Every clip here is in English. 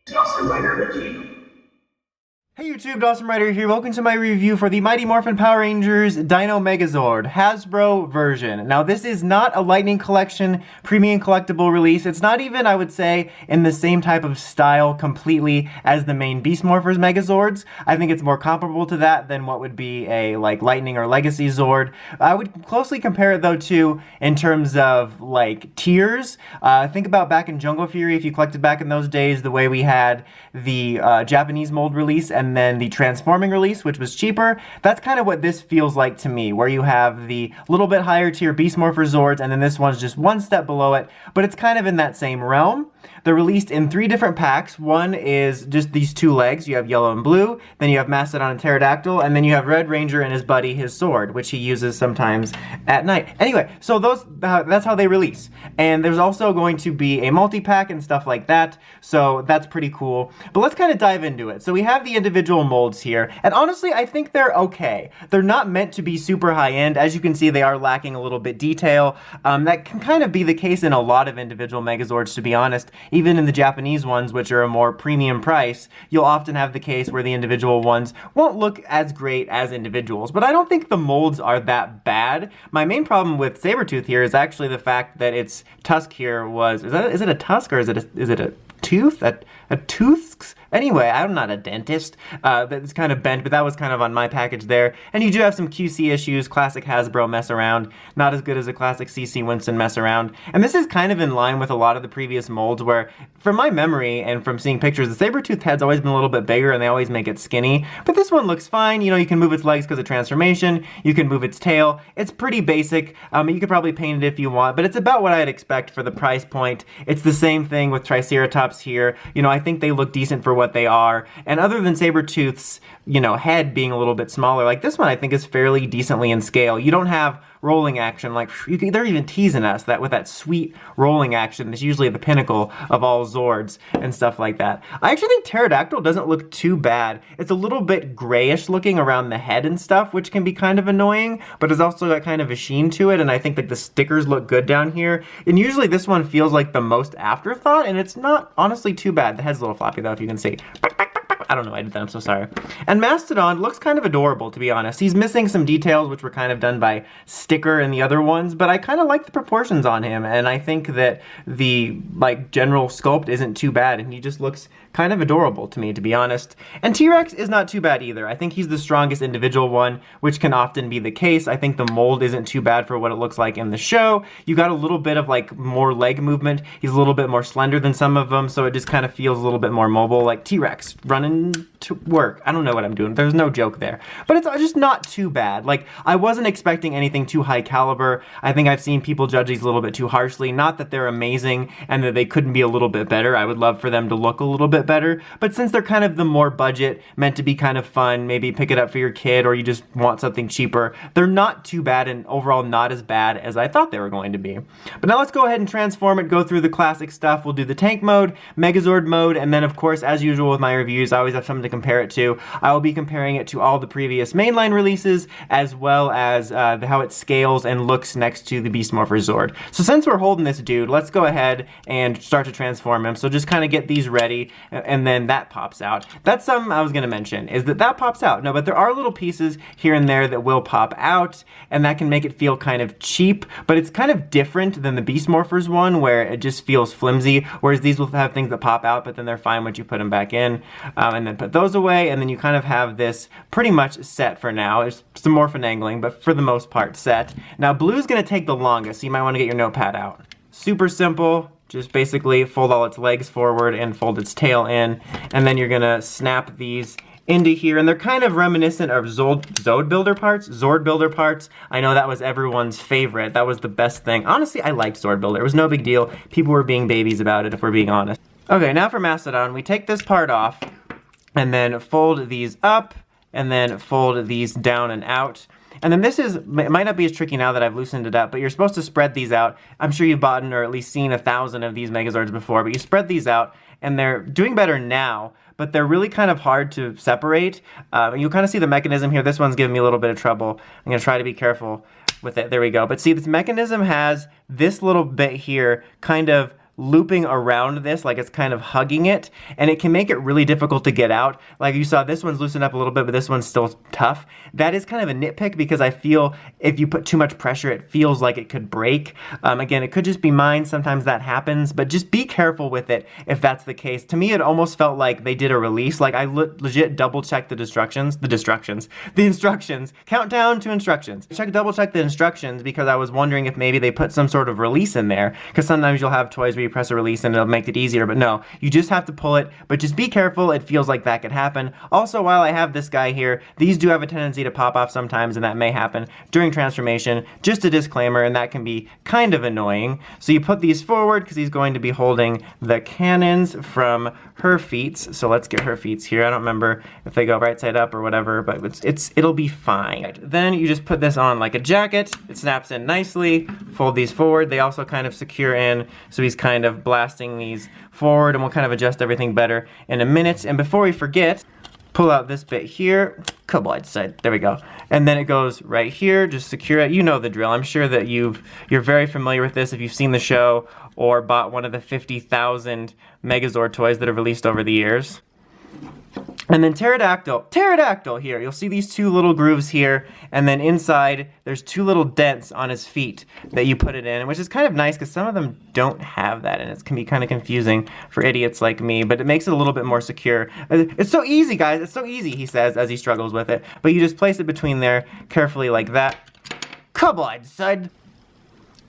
Dawson Rider Wiki. Hey YouTube, Dawson Rider here. Welcome to my review for the Mighty Morphin Power Rangers Dino Megazord Hasbro version. Now this is not a Lightning Collection premium collectible release. It's not even, I would say, in the same type of style completely as the main Beast Morphers Megazords. I think it's more comparable to that than what would be a like Lightning or Legacy Zord. I would closely compare it though to, in terms of like tiers. Think about back in Jungle Fury, if you collected back in those days, the way we had the Japanese mold release and then the transforming release, which was cheaper. That's kind of what this feels like to me, where you have the little bit higher tier Beast Morphers Zords, and then this one's just one step below it, but it's kind of in that same realm. They're released in 3 different packs. One is just these 2 legs. You have yellow and blue, then you have Mastodon and Pterodactyl, and then you have Red Ranger and his buddy, his sword, which he uses sometimes at night. Anyway, so that's how they release. And there's also going to be a multi-pack and stuff like that, so that's pretty cool. But let's kind of dive into it. So we have the individual molds here, and honestly, I think they're okay. They're not meant to be super high-end. As you can see, they are lacking a little bit detail. That can kind of be the case in a lot of individual Megazords, to be honest. Even in the Japanese ones, which are a more premium price, you'll often have the case where the individual ones won't look as great as individuals. But I don't think the molds are that bad. My main problem with Sabretooth here is actually the fact that its tusk here was, is it a tusk or is it a tooth? A tooth? Anyway, I'm not a dentist. That's kind of bent, but that was kind of on my package there. And you do have some QC issues, classic Hasbro mess around. Not as good as a classic CC Winston mess around. And this is kind of in line with a lot of the previous molds where, from my memory and from seeing pictures, the Sabretooth head's always been a little bit bigger and they always make it skinny. But this one looks fine. You know, you can move its legs because of transformation. You can move its tail. It's pretty basic. You could probably paint it if you want, but it's about what I'd expect for the price point. It's the same thing with Triceratops here. You know, I think they look decent for what they are. And other than Sabretooth's, you know, head being a little bit smaller, like this one I think is fairly decently in scale. You don't have rolling action, like they're even teasing us that with that sweet rolling action that's usually the pinnacle of all Zords and stuff like that. I actually think Pterodactyl doesn't look too bad. It's a little bit grayish looking around the head and stuff, which can be kind of annoying, but it's also got kind of a sheen to it, and I think that the stickers look good down here. And usually this one feels like the most afterthought, and it's not honestly too bad. The head's a little floppy though, if you can see. I don't know why I did that, I'm so sorry. And Mastodon looks kind of adorable, to be honest. He's missing some details which were kind of done by Sticker and the other ones, but I kind of like the proportions on him, and I think that the like general sculpt isn't too bad, and he just looks kind of adorable to me, to be honest. And T-Rex is not too bad either. I think he's the strongest individual one, which can often be the case. I think the mold isn't too bad for what it looks like in the show. You got a little bit of like more leg movement. He's a little bit more slender than some of them, so it just kind of feels a little bit more mobile, like T-Rex running to work. I don't know what I'm doing. There's no joke there. But it's just not too bad. Like, I wasn't expecting anything too high caliber. I think I've seen people judge these a little bit too harshly. Not that they're amazing and that they couldn't be a little bit better. I would love for them to look a little bit better. But since they're kind of the more budget, meant to be kind of fun, maybe pick it up for your kid or you just want something cheaper, they're not too bad and overall not as bad as I thought they were going to be. But now let's go ahead and transform it, go through the classic stuff. We'll do the tank mode, Megazord mode, and then of course, as usual with my reviews, I always have something to compare it to. I will be comparing it to all the previous mainline releases, as well as how it scales and looks next to the Beast Morphers Zord. So since we're holding this dude, let's go ahead and start to transform him. So just kind of get these ready, and then that pops out. That's something I was going to mention, is that pops out. No, but there are little pieces here and there that will pop out, and that can make it feel kind of cheap, but it's kind of different than the Beast Morphers one, where it just feels flimsy, whereas these will have things that pop out, but then they're fine once you put them back in, and then put those away, and then you kind of have this pretty much set for now. There's some more finagling, but for the most part set. Now blue's going to take the longest, so you might want to get your notepad out. Super simple. Just basically fold all its legs forward and fold its tail in, and then you're going to snap these into here, and they're kind of reminiscent of Zord builder parts. I know that was everyone's favorite. That was the best thing. Honestly, I liked Zord builder. It was no big deal. People were being babies about it, if we're being honest. Okay, now for Mastodon, we take this part off, and then fold these up, and then fold these down and out. And then this it might not be as tricky now that I've loosened it up, but you're supposed to spread these out. I'm sure you've bought or at least seen 1,000 of these Megazords before, but you spread these out, and they're doing better now, but they're really kind of hard to separate. You'll kind of see the mechanism here. This one's giving me a little bit of trouble. I'm going to try to be careful with it. There we go. But see, this mechanism has this little bit here kind of looping around this like it's kind of hugging it, and it can make it really difficult to get out. Like you saw, this one's loosened up a little bit, but this one's still tough. That is kind of a nitpick because I feel if you put too much pressure, it feels like it could break. Again, it could just be mine. Sometimes that happens, but just be careful with it if that's the case. To me, it almost felt like they did a release. Like I legit double-checked the instructions. Countdown to instructions. Double-check the instructions because I was wondering if maybe they put some sort of release in there, because sometimes you'll have toys where you press a release and it'll make it easier, but no, you just have to pull it. But just be careful, it feels like that could happen. Also, while I have this guy here, these do have a tendency to pop off sometimes, and that may happen during transformation. Just a disclaimer, and that can be kind of annoying. So you put these forward because he's going to be holding the cannons from her feet. So let's get her feet here. I don't remember if they go right side up or whatever, but it'll be fine. Then you just put this on like a jacket. It snaps in nicely. Fold these forward. They also kind of secure in, so he's kind of blasting these forward, and we'll kind of adjust everything better in a minute. And before we forget, pull out this bit here, couple outside side, there we go. And then it goes right here, just secure it. You know the drill. I'm sure that you're very familiar with this if you've seen the show or bought one of the 50,000 Megazord toys that have released over the years. And then pterodactyl here. You'll see these two little grooves here, and then inside there's two little dents on his feet that you put it in, which is kind of nice because some of them don't have that, and it can be kind of confusing for idiots like me, but it makes it a little bit more secure. It's so easy, guys. It's so easy, he says as he struggles with it. But you just place it between there carefully like that. Come on, son.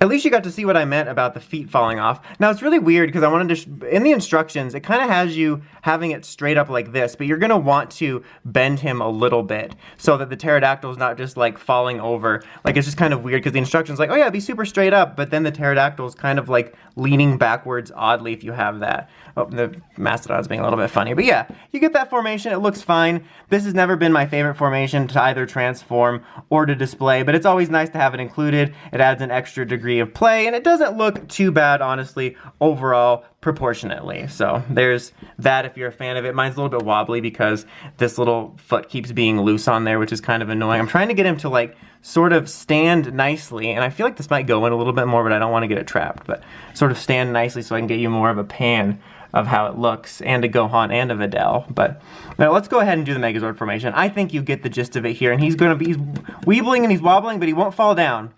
At least you got to see what I meant about the feet falling off. Now it's really weird because I wanted to, in the instructions, it kind of has you having it straight up like this, but you're gonna want to bend him a little bit so that the pterodactyl is not just like falling over. Like it's just kind of weird because the instructions like, oh yeah, be super straight up, but then the pterodactyl is kind of like leaning backwards oddly if you have that. Oh, the mastodon's being a little bit funny, but yeah, you get that formation, it looks fine. This has never been my favorite formation to either transform or to display, but it's always nice to have it included. It adds an extra degree of play, and it doesn't look too bad, honestly, overall, proportionately. So there's that if you're a fan of it. Mine's a little bit wobbly because this little foot keeps being loose on there, which is kind of annoying. I'm trying to get him to like sort of stand nicely, and I feel like this might go in a little bit more, but I don't want to get it trapped, but sort of stand nicely so I can get you more of a pan of how it looks, and a Gohan and a Videl. But now let's go ahead and do the Megazord formation. I think you get the gist of it here, and he's weebling and he's wobbling, but he won't fall down.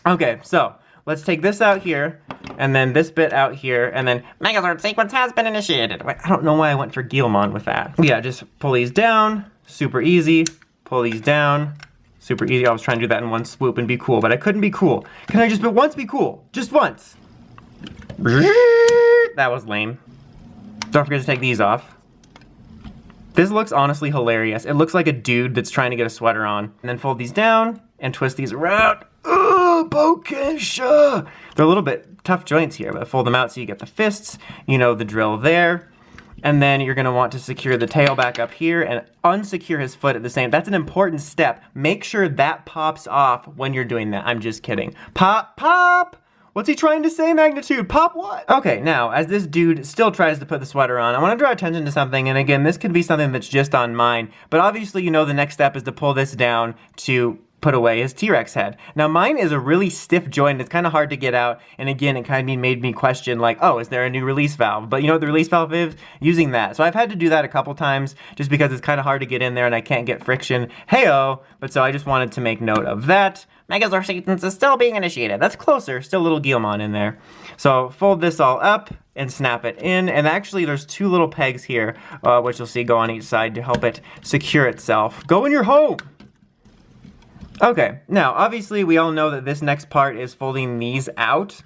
Okay, so let's take this out here, and then this bit out here, and then Megazord sequence has been initiated. Wait, I don't know why I went for Guilmon with that. Yeah, just pull these down, super easy. Pull these down, super easy. I was trying to do that in one swoop and be cool, but I couldn't be cool. Can I just once be cool? Just once. That was lame. Don't forget to take these off. This looks honestly hilarious. It looks like a dude that's trying to get a sweater on. And then fold these down and twist these around. Ooh, Bokensha! They're a little bit tough joints here, but fold them out so you get the fists. You know the drill there. And then you're gonna want to secure the tail back up here and unsecure his foot at the same. That's an important step. Make sure that pops off when you're doing that. I'm just kidding. Pop, pop! What's he trying to say, Magnitude? Pop what? Okay, now, as this dude still tries to put the sweater on, I want to draw attention to something, and again, this could be something that's just on mine, but obviously you know the next step is to pull this down to put away his T-Rex head. Now mine is a really stiff joint, it's kind of hard to get out, and again, it kind of made me question like, oh, is there a new release valve? But you know what the release valve is? Using that. So I've had to do that a couple times just because it's kind of hard to get in there and I can't get friction. Hey-oh! But so I just wanted to make note of that. Megazord sequence is still being initiated. That's closer, still a little Guilmon in there. So fold this all up and snap it in, and actually there's two little pegs here, which you'll see go on each side to help it secure itself. Go in your home! Okay, now obviously we all know that this next part is folding these out.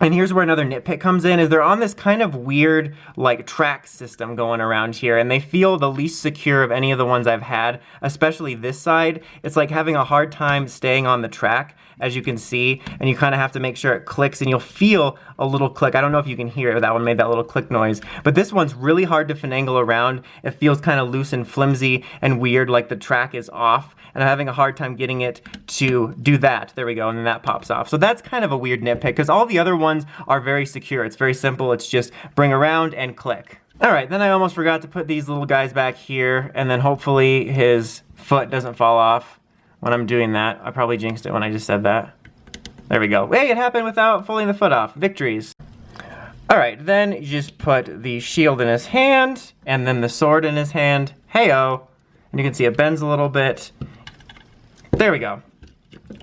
And here's where another nitpick comes in, is they're on this kind of weird, like, track system going around here, and they feel the least secure of any of the ones I've had, especially this side. It's like having a hard time staying on the track, as you can see, and you kind of have to make sure it clicks, and you'll feel a little click. I don't know if you can hear it, that one made that little click noise, but this one's really hard to finagle around. It feels kind of loose and flimsy and weird, like the track is off, and I'm having a hard time getting it to do that. There we go, and then that pops off. So that's kind of a weird nitpick, because all the other ones are very secure. It's very simple. It's just bring around and click. All right, then I almost forgot to put these little guys back here, and then hopefully his foot doesn't fall off when I'm doing that. I probably jinxed it when I just said that. There we go. Hey, it happened without folding the foot off. Victories. Alright, then you just put the shield in his hand, and then the sword in his hand. Heyo! And you can see it bends a little bit. There we go.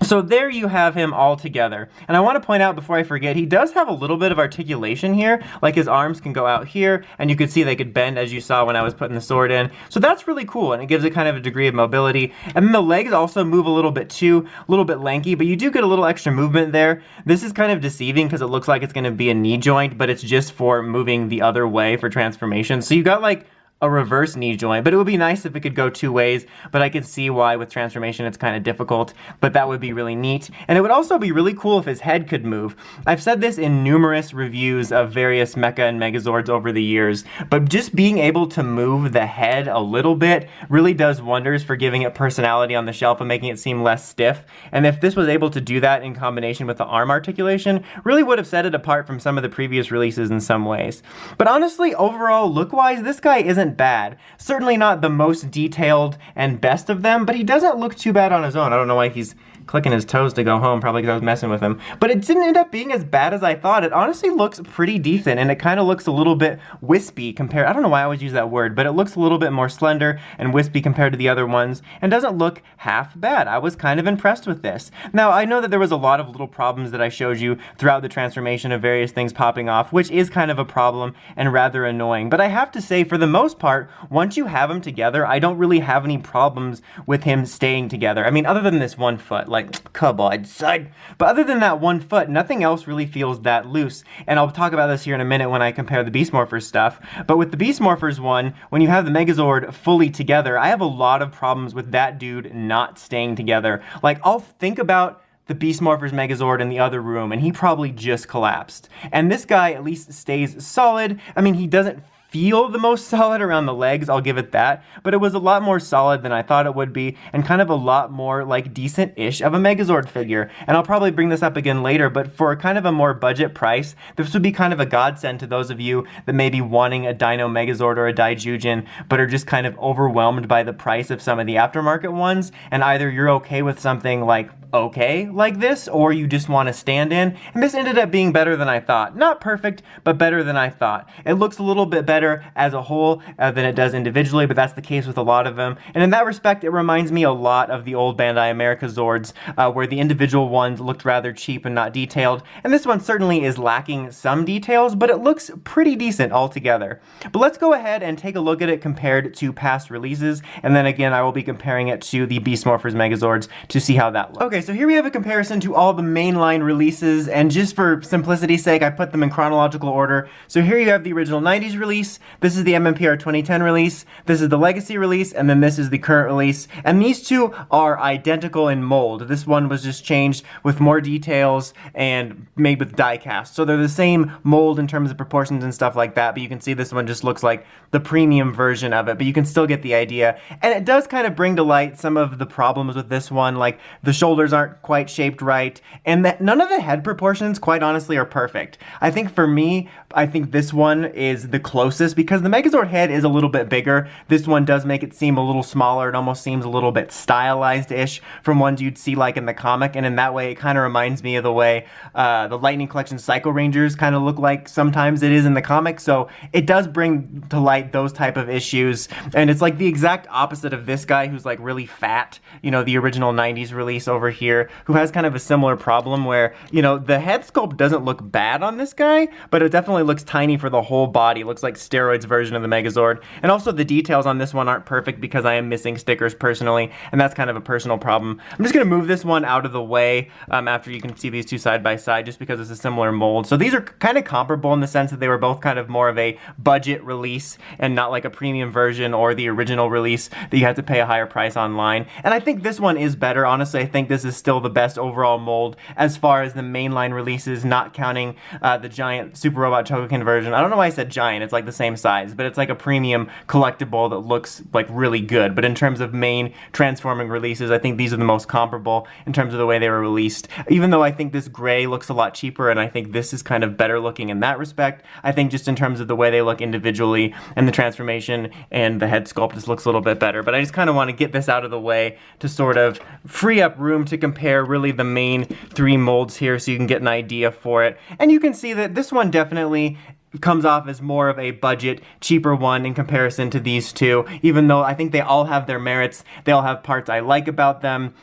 So there you have him all together. And I want to point out before I forget, he does have a little bit of articulation here. Like his arms can go out here, and you could see they could bend as you saw when I was putting the sword in. So that's really cool, and it gives it kind of a degree of mobility. And then the legs also move a little bit too, a little bit lanky, but you do get a little extra movement there. This is kind of deceiving because it looks like it's going to be a knee joint, but it's just for moving the other way for transformation. So you got like a reverse knee joint, but it would be nice if it could go two ways, but I could see why with transformation it's kind of difficult, but that would be really neat. And it would also be really cool if his head could move. I've said this in numerous reviews of various Mecha and Megazords over the years, but just being able to move the head a little bit really does wonders for giving it personality on the shelf and making it seem less stiff. And if this was able to do that in combination with the arm articulation, really would have set it apart from some of the previous releases in some ways. But honestly, overall, look-wise, this guy isn't bad. Certainly not the most detailed and best of them, but he doesn't look too bad on his own. I don't know why he's clicking his toes to go home, probably because I was messing with him. But it didn't end up being as bad as I thought. It honestly looks pretty decent, and it kind of looks a little bit wispy compared, I don't know why I always use that word, but it looks a little bit more slender and wispy compared to the other ones, and doesn't look half bad. I was kind of impressed with this. Now, I know that there was a lot of little problems that I showed you throughout the transformation of various things popping off, which is kind of a problem and rather annoying. But I have to say, for the most part, once you have him together, I don't really have any problems with him staying together. I mean, other than this one foot, like, come on, son. But other than that one foot, nothing else really feels that loose. And I'll talk about this here in a minute when I compare the Beast Morphers stuff. But with the Beast Morphers one, when you have the Megazord fully together, I have a lot of problems with that dude not staying together. Like, I'll think about the Beast Morphers Megazord in the other room, and he probably just collapsed. And this guy at least stays solid. I mean, he doesn't feel the most solid around the legs, I'll give it that, but it was a lot more solid than I thought it would be, and kind of a lot more like decent-ish of a Megazord figure. And I'll probably bring this up again later, but for kind of a more budget price, this would be kind of a godsend to those of you that may be wanting a Dino Megazord or a Daijujin, but are just kind of overwhelmed by the price of some of the aftermarket ones, and either you're okay with something like okay like this, or you just want to stand in, and this ended up being better than I thought. Not perfect, but better than I thought. It looks a little bit better as a whole than it does individually, but that's the case with a lot of them. And in that respect, it reminds me a lot of the old Bandai America Zords, where the individual ones looked rather cheap and not detailed, and this one certainly is lacking some details, but it looks pretty decent altogether. But let's go ahead and take a look at it compared to past releases, and then again, I will be comparing it to the Beast Morphers Megazords to see how that looks. Okay, so here we have a comparison to all the mainline releases, and just for simplicity's sake, I put them in chronological order. So here you have the original 90s release, this is the MMPR 2010 release, this is the Legacy release, and then this is the current release. And these two are identical in mold. This one was just changed with more details and made with die cast. So they're the same mold in terms of proportions and stuff like that, but you can see this one just looks like the premium version of it, but you can still get the idea. And it does kind of bring to light some of the problems with this one, like the shoulders aren't quite shaped right, and that none of the head proportions, quite honestly, are perfect. I think for me, I think this one is the closest because the Megazord head is a little bit bigger. This one does make it seem a little smaller. It almost seems a little bit stylized-ish from ones you'd see like in the comic, and in that way, it kind of reminds me of the way the Lightning Collection Psycho Rangers kind of look like sometimes it is in the comic, so it does bring to light those type of issues, and it's like the exact opposite of this guy who's like really fat, you know, the original 90s release over here, who has kind of a similar problem where, you know, the head sculpt doesn't look bad on this guy, but it definitely looks tiny for the whole body. It looks like steroids version of the Megazord. And also the details on this one aren't perfect because I am missing stickers personally, and that's kind of a personal problem. I'm just going to move this one out of the way after you can see these two side by side just because it's a similar mold. So these are kind of comparable in the sense that they were both kind of more of a budget release and not like a premium version or the original release that you had to pay a higher price online. And I think this one is better. Honestly, I think this is still the best overall mold as far as the mainline releases, not counting the giant Super Robot Chogokin version. I don't know why I said giant, it's like the same size, but it's like a premium collectible that looks like really good. But in terms of main transforming releases, I think these are the most comparable in terms of the way they were released. Even though I think this gray looks a lot cheaper and I think this is kind of better looking in that respect, I think just in terms of the way they look individually and the transformation and the head sculpt just looks a little bit better. But I just kind of want to get this out of the way to sort of free up room to compare really the main three molds here so you can get an idea for it. And you can see that this one definitely comes off as more of a budget, cheaper one in comparison to these two, even though I think they all have their merits. They all have parts I like about them.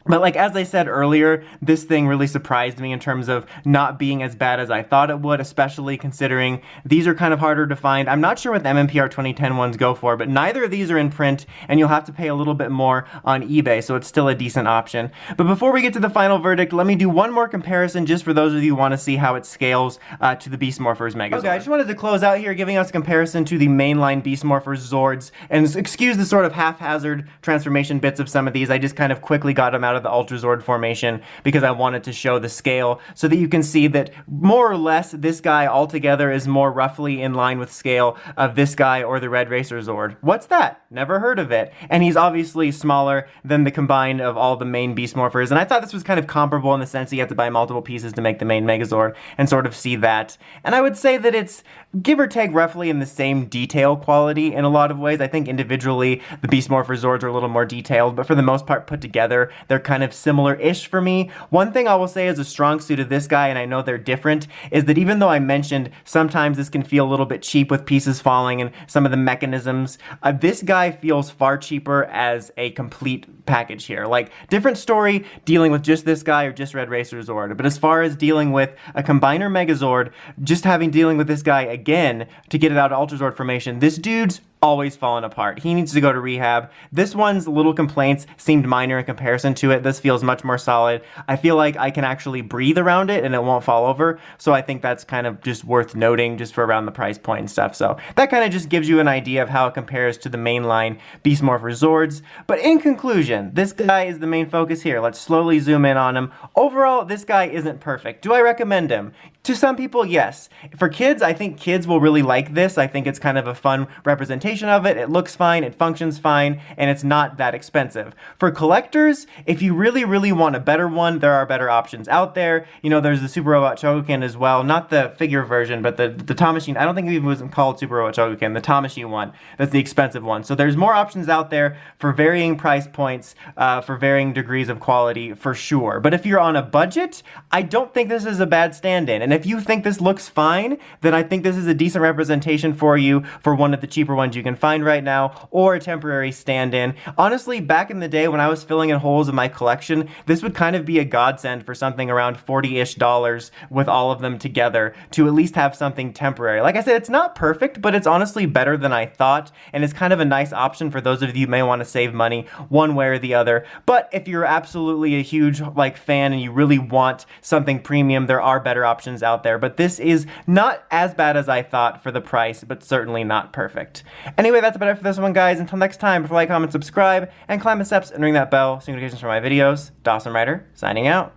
But like, as I said earlier, this thing really surprised me in terms of not being as bad as I thought it would, especially considering these are kind of harder to find. I'm not sure what the MMPR 2010 ones go for, but neither of these are in print, and you'll have to pay a little bit more on eBay, so it's still a decent option. But before we get to the final verdict, let me do one more comparison just for those of you who want to see how it scales to the Beast Morphers Megazord. Okay, I just wanted to close out here giving us a comparison to the mainline Beast Morphers Zords, and excuse the sort of haphazard transformation bits of some of these. I just kind of quickly got them out of the Ultra Zord formation because I wanted to show the scale so that you can see that more or less this guy altogether is more roughly in line with scale of this guy or the Red Racer Zord. What's that? Never heard of it. And he's obviously smaller than the combined of all the main Beast Morphers, and I thought this was kind of comparable in the sense that you have to buy multiple pieces to make the main Megazord and sort of see that. And I would say that it's give or take roughly in the same detail quality in a lot of ways. I think individually the Beast Morphers Zords are a little more detailed, but for the most part put together they're kind of similar-ish for me. One thing I will say is a strong suit of this guy, and I know they're different, is that even though I mentioned sometimes this can feel a little bit cheap with pieces falling and some of the mechanisms, this guy feels far cheaper as a complete package here. Like, different story dealing with just this guy or just Red Racer Zord, but as far as dealing with a Combiner Megazord, just dealing with this guy again to get it out of Ultra Zord formation, this dude's always falling apart. He needs to go to rehab. This one's little complaints seemed minor in comparison to it. This feels much more solid. I feel like I can actually breathe around it and it won't fall over, so I think that's kind of just worth noting just for around the price point and stuff. So that kind of just gives you an idea of how it compares to the mainline Beast Morphers Zords. But in conclusion, this guy is the main focus here. Let's slowly zoom in on him. Overall, this guy isn't perfect. Do I recommend him? To some people, yes. For kids, I think kids will really like this. I think it's kind of a fun representation of it. It looks fine, it functions fine, and it's not that expensive. For collectors, if you really, really want a better one, there are better options out there. You know, there's the Super Robot Chogokin as well. Not the figure version, but the Tamashii. I don't think it even was called Super Robot Chogokin. The Tamashii one. That's the expensive one. So there's more options out there for varying price points, for varying degrees of quality, for sure. But if you're on a budget, I don't think this is a bad stand-in. And if you think this looks fine, then I think this is a decent representation for you for one of the cheaper ones you can find right now, or a temporary stand-in. Honestly, back in the day when I was filling in holes in my collection, this would kind of be a godsend for something around $40-ish with all of them together to at least have something temporary. Like I said, it's not perfect, but it's honestly better than I thought, and it's kind of a nice option for those of you who may want to save money one way or the other. But if you're absolutely a huge fan and you really want something premium, there are better options out there. But this is not as bad as I thought for the price, but certainly not perfect. Anyway, that's about it for this one, guys. Until next time, please like, comment, subscribe, and climb the steps and ring that bell so notifications for my videos. Dawson Ryder, signing out.